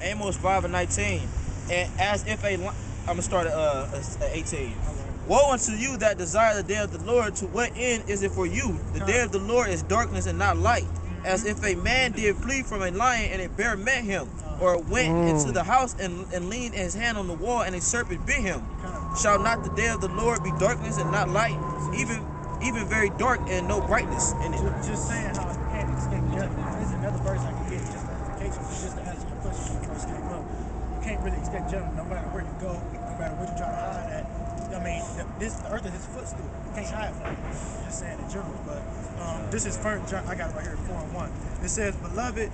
Amos 5:19. And as if I'm gonna start at 18. Woe unto you that desire the day of the Lord, to what end is it for you? The day of the Lord is darkness and not light. As if a man did flee from a lion and a bear met him, or went into the house and leaned his hand on the wall and a serpent bit him. Shall not the day of the Lord be darkness and not light, even very dark and no brightness in it? Just saying how you can't escape judgment. There's another verse I can get just clarification, just to answer your question when you first came up. You can't really escape judgment no matter where you go, no matter what you try to hide at. I mean, the earth is his footstool. You can't hide from it. I'm just saying in general. But this is first John. I got it right here, 4:1. It says, "Beloved,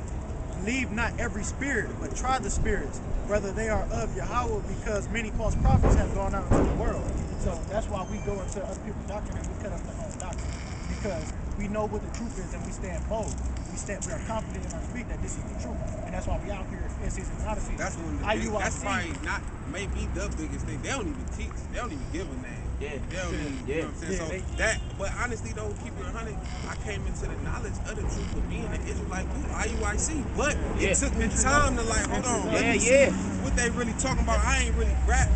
believe not every spirit, but try the spirits, whether they are of Yahweh, because many false prophets have gone out into the world." So that's why we go into other people's doctrine and we cut up their own doctrine, because we know what the truth is and we stand bold. We are confident in our speech that this is the truth, and that's why we out here in season and out of season. That's one of the biggest, that's probably not maybe the biggest thing. They don't even teach. They don't even give a name. Yeah. They don't even, you know what I'm saying? So that, but honestly though, keep it 100. I came into the knowledge of the truth of being an Israelite through IUIC, but it took me time to like, hold on, let me see what they really talking about. I ain't really rap.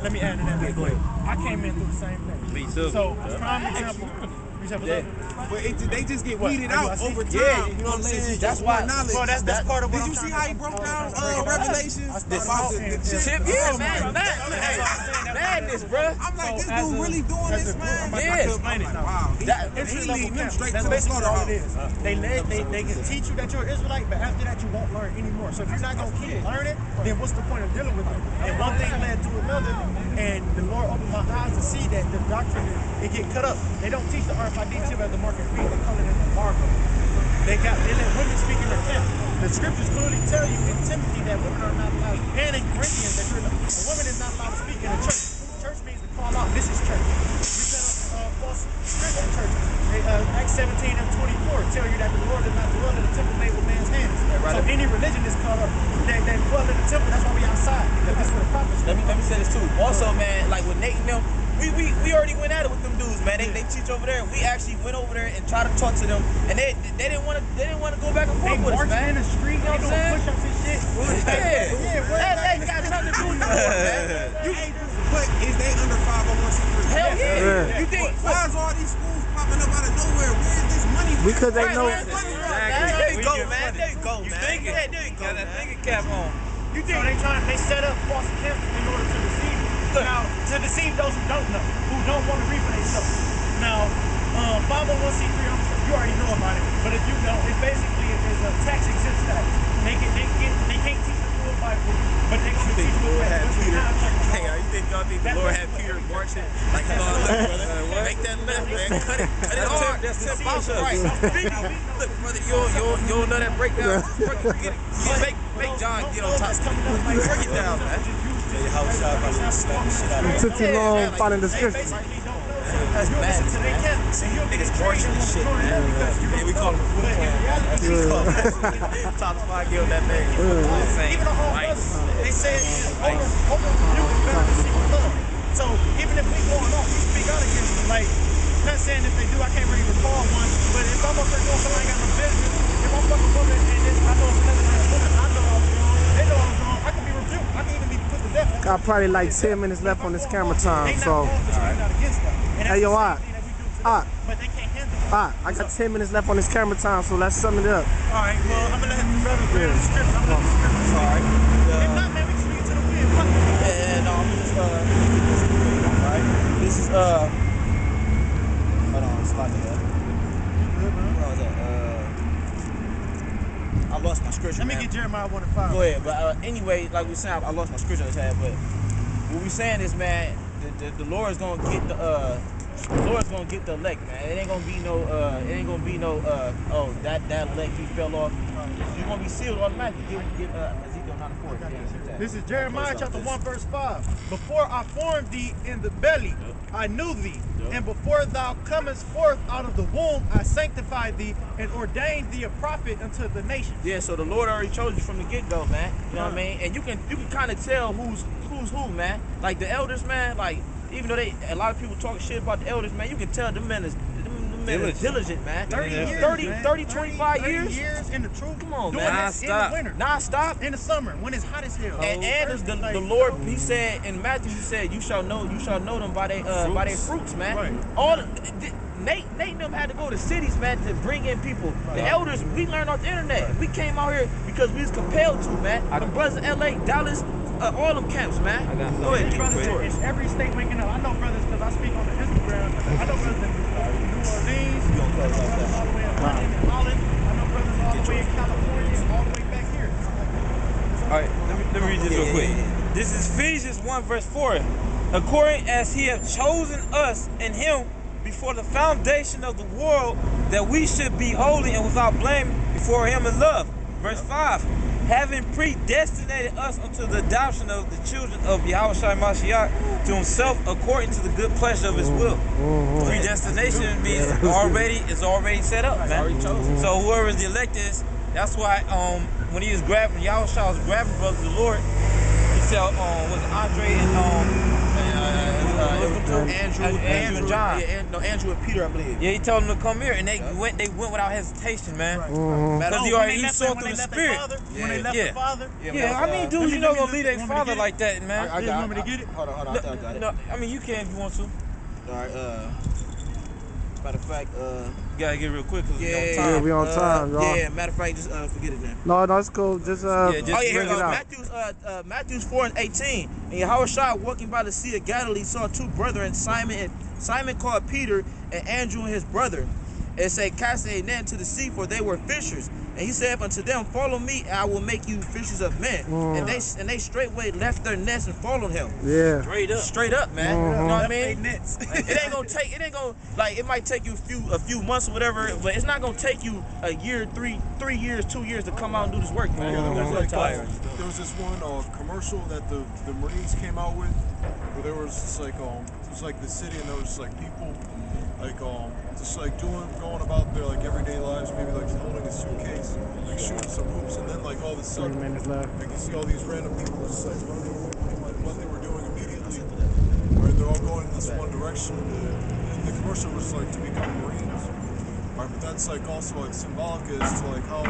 Let me add to that. Go ahead. I came in through the same thing. Me too. So, prime example. But they just get weeded out over time. Yeah, you know what I'm saying? That's why. Knowledge. Well, that's part of what Did you see how he broke down Revelations? The Chip, yeah, man. Madness, bro. I'm like, this dude really doing this, man? Yeah. I'm like, wow. He leading them straight to the That's basically all it slaughterhouse. is. They can teach you that you're an Israelite, but after that you won't learn anymore. So if you're not gonna keep learning, then what's the point of dealing with them? And one thing led to another, and the Lord opened my eyes to see that the doctrine it get cut up. They don't teach the RFID chip as the mark and beast. They call it an embargo. They let women speak in their camp. The scriptures clearly tell you in Timothy that women are not allowed, and in Corinthians that a woman is not allowed to speak in a church. Church means to call out, this is church. We set up false Christian churches. Acts 17 and 24 tell you that the Lord is not dwell in the temple made with man's hands. So any religion is called up. They dwell in the temple. That's why we outside, because that's where the prophets. Let me say this too. Also, man, like with Nate and them, we already went at it with them dudes, man. They teach over there. We actually went over there and tried to talk to them, and they didn't want to go back and forth with us, man. In the street, you know what I'm saying? Push-ups and shit. That got nothing to do with the Lord, man. But is they under 501c3? Hell yeah. You think? Why is all these schools popping up out of nowhere? Where is this money? Because they know. There you go, man. There you go, man. There you go. Got that thinking cap on. You think they set up false camps in order to deceive you. Now, to deceive those who don't know, who don't want to reap for themselves. Now, 501c3, you already know about it, but if you don't, it basically is a tax exempt status. They can't teach the full Bible, but they can teach the Lord had Peter. Hey, you think y'all think the Lord had Peter marching like make that left, man? Cut it hard. That's it. Right. Look, brother, you don't know that breakdown. Make John get on top. Break it down, man. Took too long finding the scripture. That's bad. Niggas marching this shit, man. Yeah, we call him the food clan. That's what we call him. Top spot, give him that name. Even the whole they say over you is better than secret love. So even if we going on, we speak out against them. Like, not saying if they do, I can't really recall one, but if I'm up there doing something I ain't got no business, if I'm fucking woman and this, I know it's another nice woman, I know I was wrong, they know I was wrong, I can be rebuked, I can even be put to death. Got probably like 10 minutes left on this camera time, so. Hey, yo, but they can't handle it. I got 10 minutes left on this camera time, so let's sum it up. Alright, well, I'm gonna let the brother read the script. I'm gonna let the script speak. Alright. If not, man, we can swing it to the wind. Fuck it. Yeah, no, I'm just right. This is hold on, spot here. Where was that? I lost my scripture. Let me get Jeremiah 1 and 5. Go ahead, but anyway, like we said, I lost my scripture I had, but what we saying is, man, the Lord is gonna get the Lord's gonna get the elect, man. It ain't gonna be no oh that elect he fell off. You're gonna be sealed automatically. Get Ezekiel 94. This is Jeremiah chapter 1 verse 5. Before I formed thee in the belly, I knew thee, and before thou comest forth out of the womb, I sanctified thee and ordained thee a prophet unto the nations. Yeah, so the Lord already chose you from the get-go, man. You know what I mean? And you can kind of tell who's who, man. Like the elders, man. Like even though a lot of people talk shit about the elders, man, you can tell them men man is diligent, man. 30 years, 25 years? 30 years in the truth. Come on, doing man. this in the winter. Non-stop. In the summer, when it's hot as hell. And it's the Lord, he said in Matthew, he said, you shall know them by their fruits, man. Right. Nate and them had to go to cities, man, to bring in people. The elders, we learned off the internet. We came out here because we was compelled to, man. The brothers in LA, Dallas, all them camps, man. Go ahead, keep the story. In every state waking up. I know brothers because I speak on the Instagram. I know brothers in New Orleans. I know brothers all the way in London and Holland. I know brothers all the way in California, all the way back here. All right, let me read this real quick. This is Ephesians 1 verse 4. According as he hath chosen us in him before the foundation of the world, that we should be holy and without blame before him in love. Verse 5. Having predestinated us unto the adoption of the children of Yahushua Mashiach to himself according to the good pleasure of his will. Predestination means it's already set up, man. Already chosen. So whoever the elect is, that's why when he was grabbing, Yahushua was grabbing brothers of the Lord, he said, was Andre Andrew and John. Andrew and Peter, I believe. Yeah, he told them to come here, and they went without hesitation, man. Because he saw through the spirit. When they left the Father. Yeah, I mean, dudes, you know, gonna leave their father like that, man. I got me to get it? Hold on, I got it. No, I mean, you can if you want to. All right, matter of fact, you gotta get real quick because we on time, y'all. Yeah, matter of fact, just forget it then. No, it's cool. Just bring it out. Matthew 4:18. And Yahushua walking by the Sea of Galilee saw two brethren, Simon called Peter, and Andrew and his brother, and say, cast a net into the sea, for they were fishers. And he said unto them, follow me, and I will make you fishers of men. And they straightway left their nets and followed him. Yeah. Straight up, man. You know what I mean? It ain't gonna like, it might take you a few months or whatever, but it's not gonna take you a year, 3 years, 2 years to come out and do this work, man. There was this one commercial that the Marines came out with, where there was just like it was like the city, and there was just like people like just like going about their like everyday lives, maybe like holding a suitcase, like shooting some hoops, and then like all of a sudden, 3 minutes left. like you see all these random people just like running what they were doing immediately, right? They're all going in this one direction. And the commercial was like to become Marines, right? But that's like also like symbolic as to like how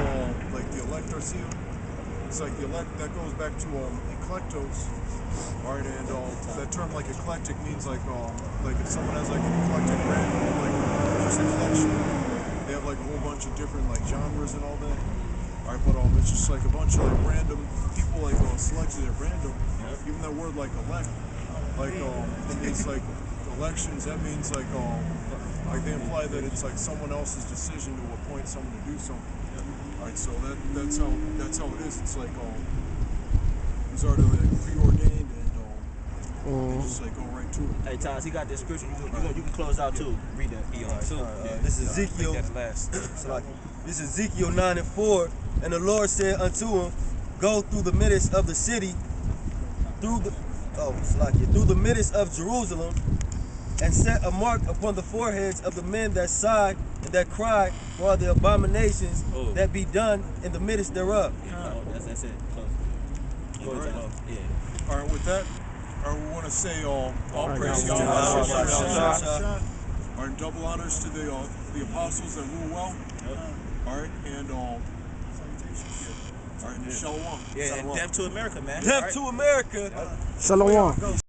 like the elect are sealed. It's like the elect that goes back to eclectos, right? And that term like eclectic means like if someone has like an eclectic brand, like just a collection, they have like a whole bunch of different like genres and all that. All right, but it's just like a bunch of like random people like selected at random. Even that word like elect, like it means like elections. That means like they imply that it's like someone else's decision to appoint someone to do something. Alright, so that's how it is. It's like it's already like preordained, and they just like go right to it. Hey, Taz, he got this scripture. You can close out too. Read that. This is Ezekiel. This is Ezekiel 9:4, and the Lord said unto him, go through the midst of the city, through the midst of Jerusalem, and set a mark upon the foreheads of the men that sigh and that cry for all the abominations that be done in the midst thereof. That's it. Close. All right, with that, we want to say all praise to God. All right, double honors to the apostles that rule well. All right, and all right, and shalom. Yeah, and death to America, man. Death to America. Shalom.